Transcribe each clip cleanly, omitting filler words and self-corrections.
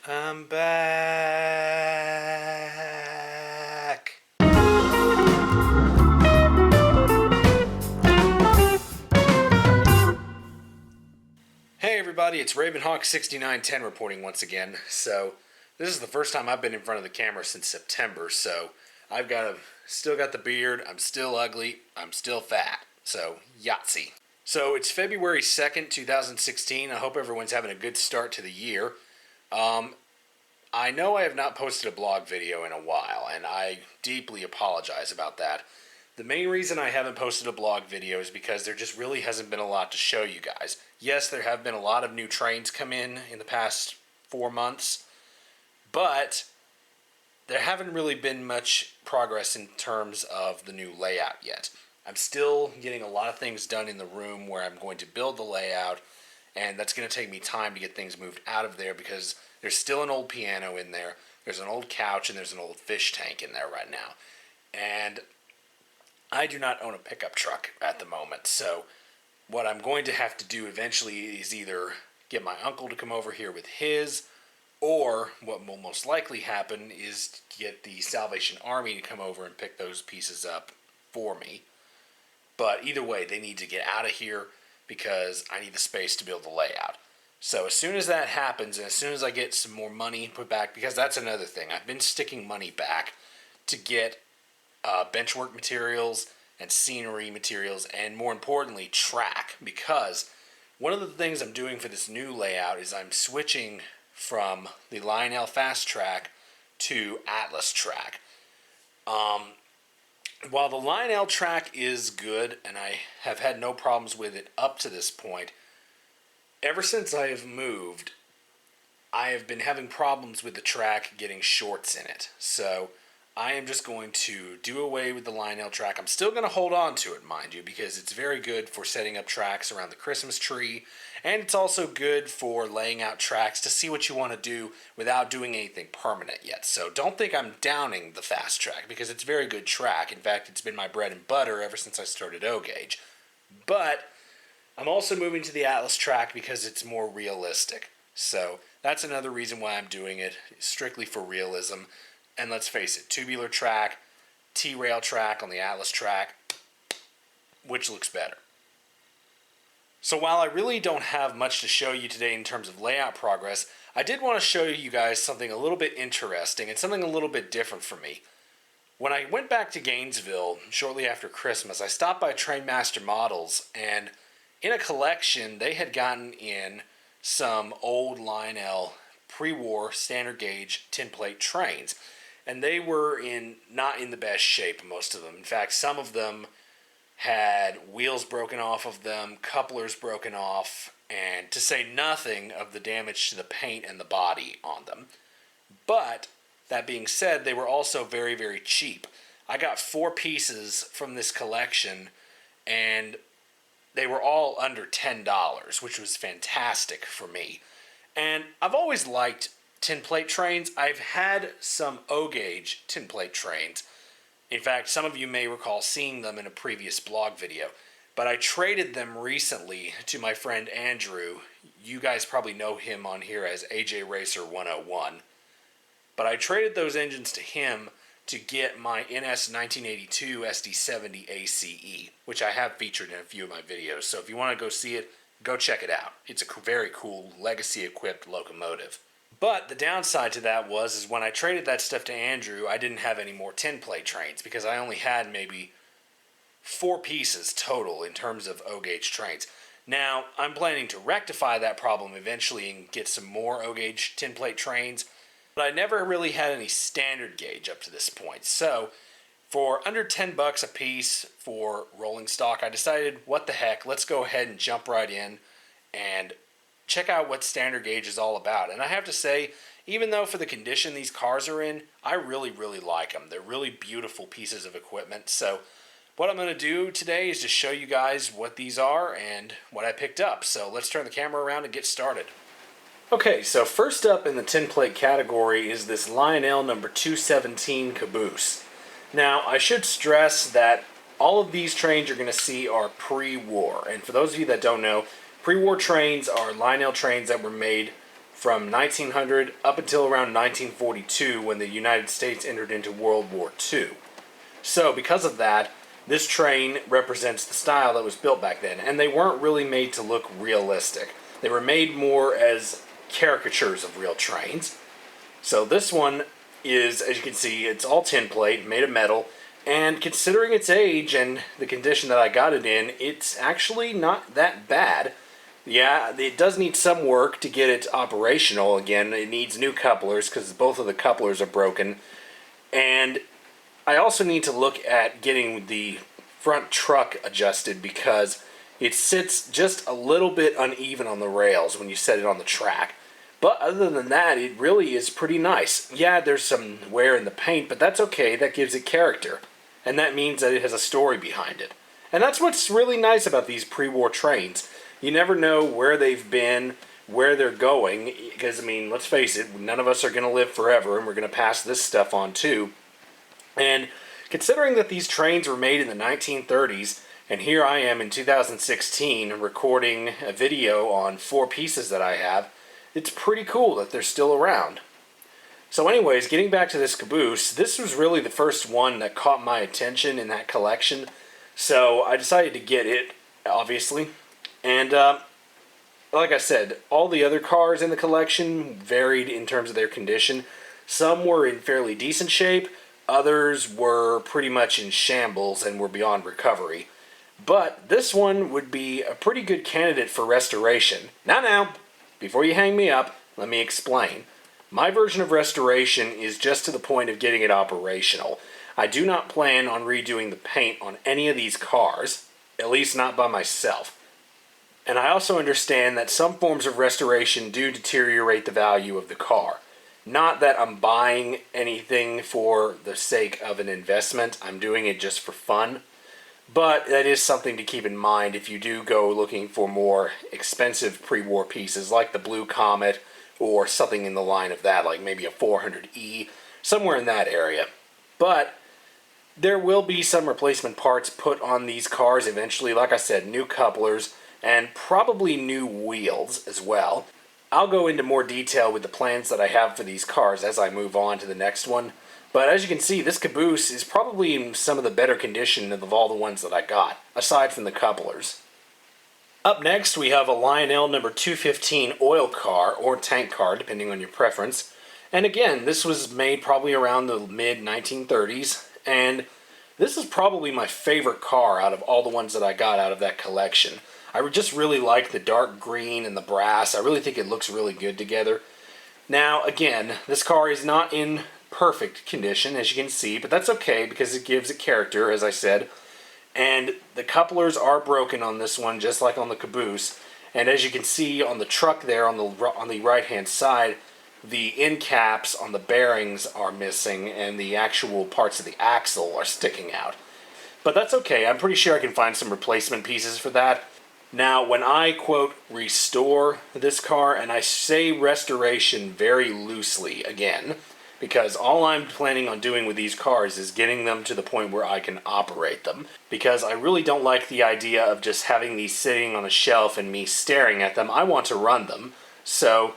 I'm back. Hey everybody, it's Ravenhawk6910 reporting once again. So, this is the first time I've been in front of the camera since September, so still got the beard, I'm still ugly, I'm still fat. So, Yahtzee. So, it's February 2nd, 2016. I hope everyone's having a good start to the year. I know I have not posted a blog video in a while, and I deeply apologize about that. The main reason I haven't posted a blog video is because there just really hasn't been a lot to show you guys. Yes, there have been a lot of new trains come in the past 4 months, but there haven't really been much progress in terms of the new layout yet. I'm still getting a lot of things done in the room where I'm going to build the layout, and that's going to take me time to get things moved out of there because there's still an old piano in there, there's an old couch, and there's an old fish tank in there right now. And I do not own a pickup truck at the moment, so what I'm going to have to do eventually is either get my uncle to come over here with his, or what will most likely happen is get the Salvation Army to come over and pick those pieces up for me. But either way, they need to get out of here because I need the space to build the layout. So as soon as that happens, and as soon as I get some more money put back, because that's another thing, I've been sticking money back to get benchwork materials and scenery materials, and more importantly, track, because one of the things I'm doing for this new layout is I'm switching from the Lionel Fast Track to Atlas Track. While the Lionel track is good, and I have had no problems with it up to this point, ever since I have moved, I have been having problems with the track getting shorts in it. So I am just going to do away with the Lionel track. I'm still going to hold on to it, mind you, because it's very good for setting up tracks around the Christmas tree, and it's also good for laying out tracks to see what you want to do without doing anything permanent yet. So don't think I'm downing the fast track, because it's a very good track. In fact, it's been my bread and butter ever since I started O-Gauge. But I'm also moving to the Atlas track because it's more realistic. So that's another reason why I'm doing it, strictly for realism. And let's face it, tubular track, T-rail track on the Atlas track, which looks better? So while I really don't have much to show you today in terms of layout progress, I did want to show you guys something a little bit interesting and something a little bit different for me. When I went back to Gainesville shortly after Christmas, I stopped by Trainmaster Models, and in a collection they had gotten in some old Lionel Prewar standard gauge tinplate trains. And they were not in the best shape, most of them. In fact, some of them had wheels broken off of them, couplers broken off, and to say nothing of the damage to the paint and the body on them. But, that being said, they were also very, very cheap. I got 4 pieces from this collection, and they were all under $10, which was fantastic for me. And I've always liked tinplate trains. I've had some O-Gauge tinplate trains. In fact, some of you may recall seeing them in a previous blog video. But I traded them recently to my friend Andrew. You guys probably know him on here as AJ Racer 101. But I traded those engines to him to get my NS 1982 SD70 ACE, which I have featured in a few of my videos. So if you want to go see it, go check it out. It's a very cool legacy-equipped locomotive. But the downside to that is when I traded that stuff to Andrew, I didn't have any more tinplate trains because I only had maybe 4 pieces total in terms of O-Gauge trains. Now, I'm planning to rectify that problem eventually and get some more O-Gauge tinplate trains, but I never really had any standard gauge up to this point. So, for under $10 a piece for rolling stock, I decided, what the heck, let's go ahead and jump right in and check out what standard gauge is all about. And I have to say, even though for the condition these cars are in, I really, really like them. They're really beautiful pieces of equipment. So what I'm going to do today is just show you guys what these are and what I picked up. So let's turn the camera around and get started. Okay, so first up in the tinplate category is this Lionel number 217 caboose. Now, I should stress that all of these trains you're going to see are pre-war. And for those of you that don't know, pre-war trains are Lionel trains that were made from 1900 up until around 1942 when the United States entered into World War II. So because of that, this train represents the style that was built back then, and they weren't really made to look realistic. They were made more as caricatures of real trains. So this one is, as you can see, it's all tin plate, made of metal, and considering its age and the condition that I got it in, it's actually not that bad. Yeah, it does need some work to get it operational again. It needs new couplers because both of the couplers are broken. And I also need to look at getting the front truck adjusted because it sits just a little bit uneven on the rails when you set it on the track. But other than that, it really is pretty nice. Yeah, there's some wear in the paint, but that's okay. That gives it character. And that means that it has a story behind it. And that's what's really nice about these pre-war trains. You never know where they've been, where they're going, because, I mean, let's face it, none of us are going to live forever, and we're going to pass this stuff on too. And considering that these trains were made in the 1930s, and here I am in 2016 recording a video on 4 pieces that I have, it's pretty cool that they're still around. So anyways, getting back to this caboose, this was really the first one that caught my attention in that collection. So I decided to get it, obviously. And like I said, all the other cars in the collection varied in terms of their condition. Some were in fairly decent shape, others were pretty much in shambles and were beyond recovery. But this one would be a pretty good candidate for restoration. Now, before you hang me up, let me explain. My version of restoration is just to the point of getting it operational. I do not plan on redoing the paint on any of these cars, at least not by myself. And I also understand that some forms of restoration do deteriorate the value of the car. Not that I'm buying anything for the sake of an investment, I'm doing it just for fun. But that is something to keep in mind if you do go looking for more expensive pre-war pieces like the Blue Comet or something in the line of that, like maybe a 400E, somewhere in that area. But there will be some replacement parts put on these cars eventually, like I said, new couplers, and probably new wheels as well. I'll go into more detail with the plans that I have for these cars as I move on to the next one. But as you can see, this caboose is probably in some of the better condition of all the ones that I got, aside from the couplers. Up next, we have a Lionel number 215 oil car, or tank car, depending on your preference. And again, this was made probably around the mid-1930s, and this is probably my favorite car out of all the ones that I got out of that collection. I just really like the dark green and the brass. I really think it looks really good together. Now, again, this car is not in perfect condition, as you can see, but that's okay because it gives it character, as I said. And the couplers are broken on this one, just like on the caboose. And as you can see on the truck there on the right-hand side, the end caps on the bearings are missing and the actual parts of the axle are sticking out. But that's okay. I'm pretty sure I can find some replacement pieces for that. Now, when I, quote, restore this car, and I say restoration very loosely again, because all I'm planning on doing with these cars is getting them to the point where I can operate them. Because I really don't like the idea of just having these sitting on a shelf and me staring at them. I want to run them. So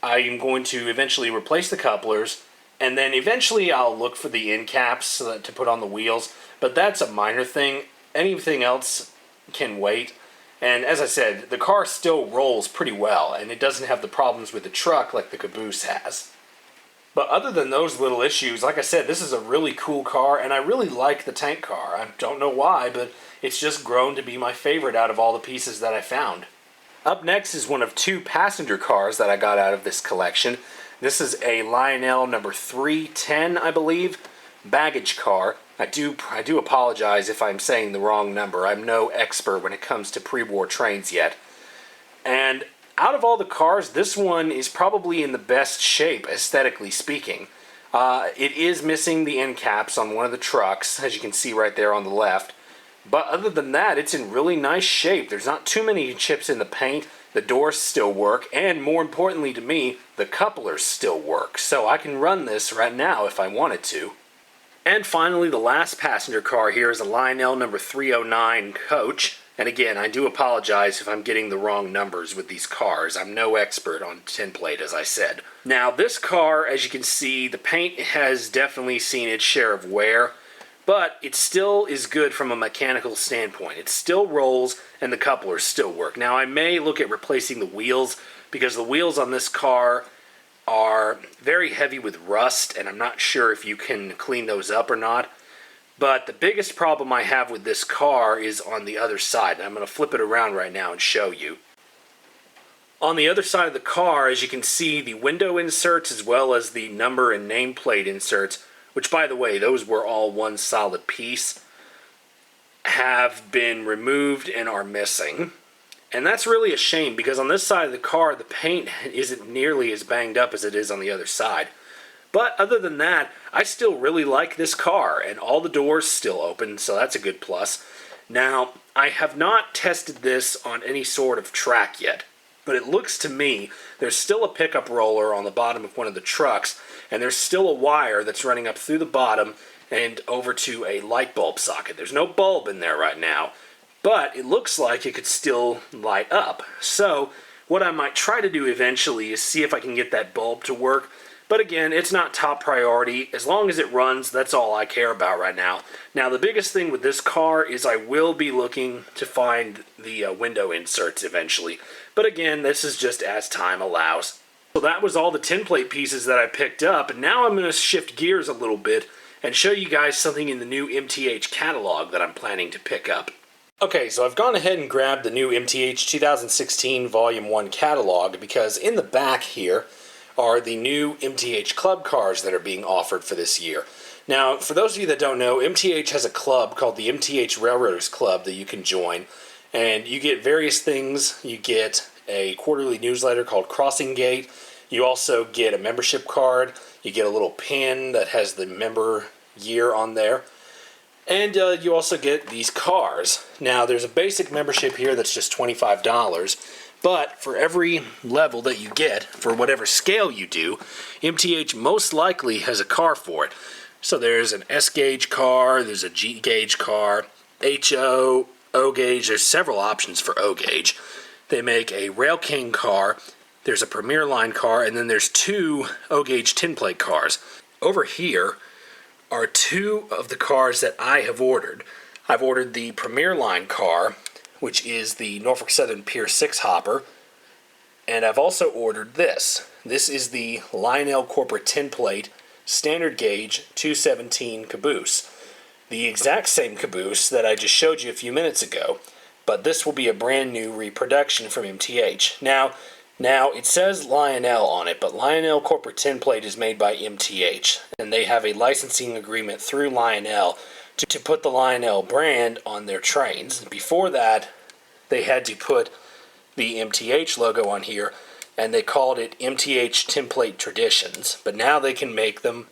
I am going to eventually replace the couplers, and then eventually I'll look for the end caps to put on the wheels. But that's a minor thing. Anything else can wait. And as I said, the car still rolls pretty well, and it doesn't have the problems with the truck like the caboose has. But other than those little issues, like I said, this is a really cool car, and I really like the tank car. I don't know why, but it's just grown to be my favorite out of all the pieces that I found. Up next is one of 2 passenger cars that I got out of this collection. This is a Lionel number 310, I believe, baggage car. I do apologize if I'm saying the wrong number. I'm no expert when it comes to pre-war trains yet. And out of all the cars, this one is probably in the best shape, aesthetically speaking. It is missing the end caps on one of the trucks, as you can see right there on the left. But other than that, it's in really nice shape. There's not too many chips in the paint. The doors still work, and more importantly to me, the couplers still work. So I can run this right now if I wanted to. And finally, the last passenger car here is a Lionel number 309 coach. And again, I do apologize if I'm getting the wrong numbers with these cars. I'm no expert on tinplate, as I said. Now, this car, as you can see, the paint has definitely seen its share of wear, but it still is good from a mechanical standpoint. It still rolls, and the couplers still work. Now, I may look at replacing the wheels, because the wheels on this car are very heavy with rust, and I'm not sure if you can clean those up or not. But the biggest problem I have with this car is on the other side. I'm going to flip it around right now and show you. On the other side of the car, as you can see, the window inserts as well as the number and nameplate inserts, which by the way, those were all one solid piece, have been removed and are missing. And that's really a shame, because on this side of the car, the paint isn't nearly as banged up as it is on the other side. But other than that, I still really like this car, and all the doors still open, so that's a good plus. Now, I have not tested this on any sort of track yet, but it looks to me there's still a pickup roller on the bottom of one of the trucks, and there's still a wire that's running up through the bottom and over to a light bulb socket. There's no bulb in there right now, but it looks like it could still light up. So, what I might try to do eventually is see if I can get that bulb to work. But again, it's not top priority. As long as it runs, that's all I care about right now. Now, the biggest thing with this car is I will be looking to find the window inserts eventually. But again, this is just as time allows. So that was all the tinplate pieces that I picked up. And now I'm going to shift gears a little bit and show you guys something in the new MTH catalog that I'm planning to pick up. Okay, so I've gone ahead and grabbed the new MTH 2016 Volume 1 catalog, because in the back here are the new Mth Club Cars that are being offered for this year. Now, for those of you that don't know, MTH has a club called the Mth Railroads Club that you can join, and you get various things. You get a quarterly newsletter called Crossing Gate. You also get a membership card. You get a little pin that has the member year on there. And you also get these cars. Now, there's a basic membership here that's just $25. But for every level that you get, for whatever scale you do, MTH most likely has a car for it. So there's an S-gauge car, there's a G-gauge car, HO, O-gauge, there's several options for O-gauge. They make a Rail King car, there's a Premier Line car, and then there's two O-gauge tinplate cars. Over here are two of the cars that I have ordered. I've ordered the Premier Line car, which is the Norfolk Southern Pier 6 hopper, and I've also ordered this. This is the Lionel Corporate Tinplate Standard Gauge 217 caboose. The exact same caboose that I just showed you a few minutes ago, but this will be a brand new reproduction from MTH. Now it says Lionel on it, but Lionel Corporate Tinplate is made by MTH, and they have a licensing agreement through Lionel to put the Lionel brand on their trains. Before that, they had to put the MTH logo on here, and they called it MTH Tinplate Traditions. But now they can make them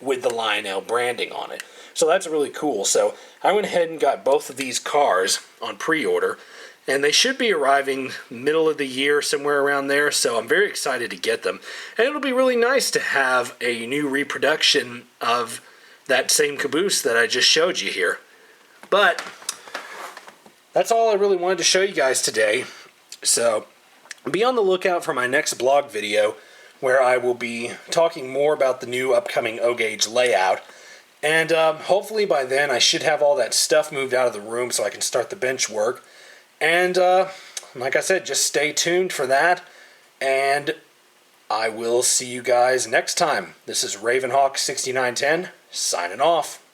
with the Lionel branding on it. So that's really cool. So I went ahead and got both of these cars on pre-order, and they should be arriving middle of the year, somewhere around there. So I'm very excited to get them. And it'll be really nice to have a new reproduction of that same caboose that I just showed you here. But that's all I really wanted to show you guys today. So be on the lookout for my next blog video, where I will be talking more about the new upcoming O-gauge layout. And hopefully by then I should have all that stuff moved out of the room so I can start the bench work. And like I said, just stay tuned for that. And I will see you guys next time. This is Ravenhawk6910 signing off.